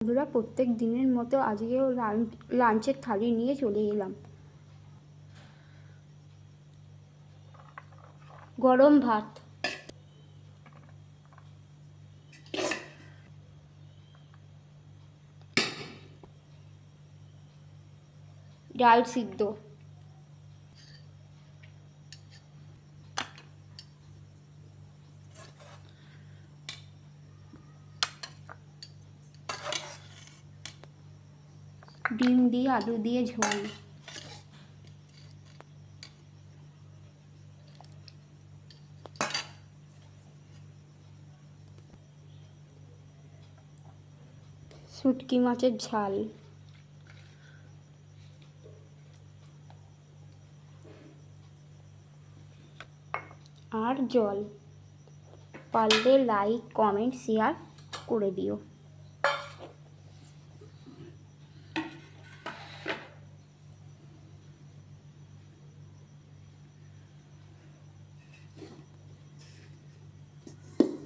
বন্ধুরা, প্রত্যেক দিনের মতো আজকেও লাঞ্চের থালি নিয়ে চলে এলাম। গরম ভাত, ডাল সিদ্ধ, ডিম দিয়ে আলু দিয়ে ঝোল, শুটকি মাছের ঝাল, আর জল। পারলে লাইক, কমেন্ট, শেয়ার করে দিও।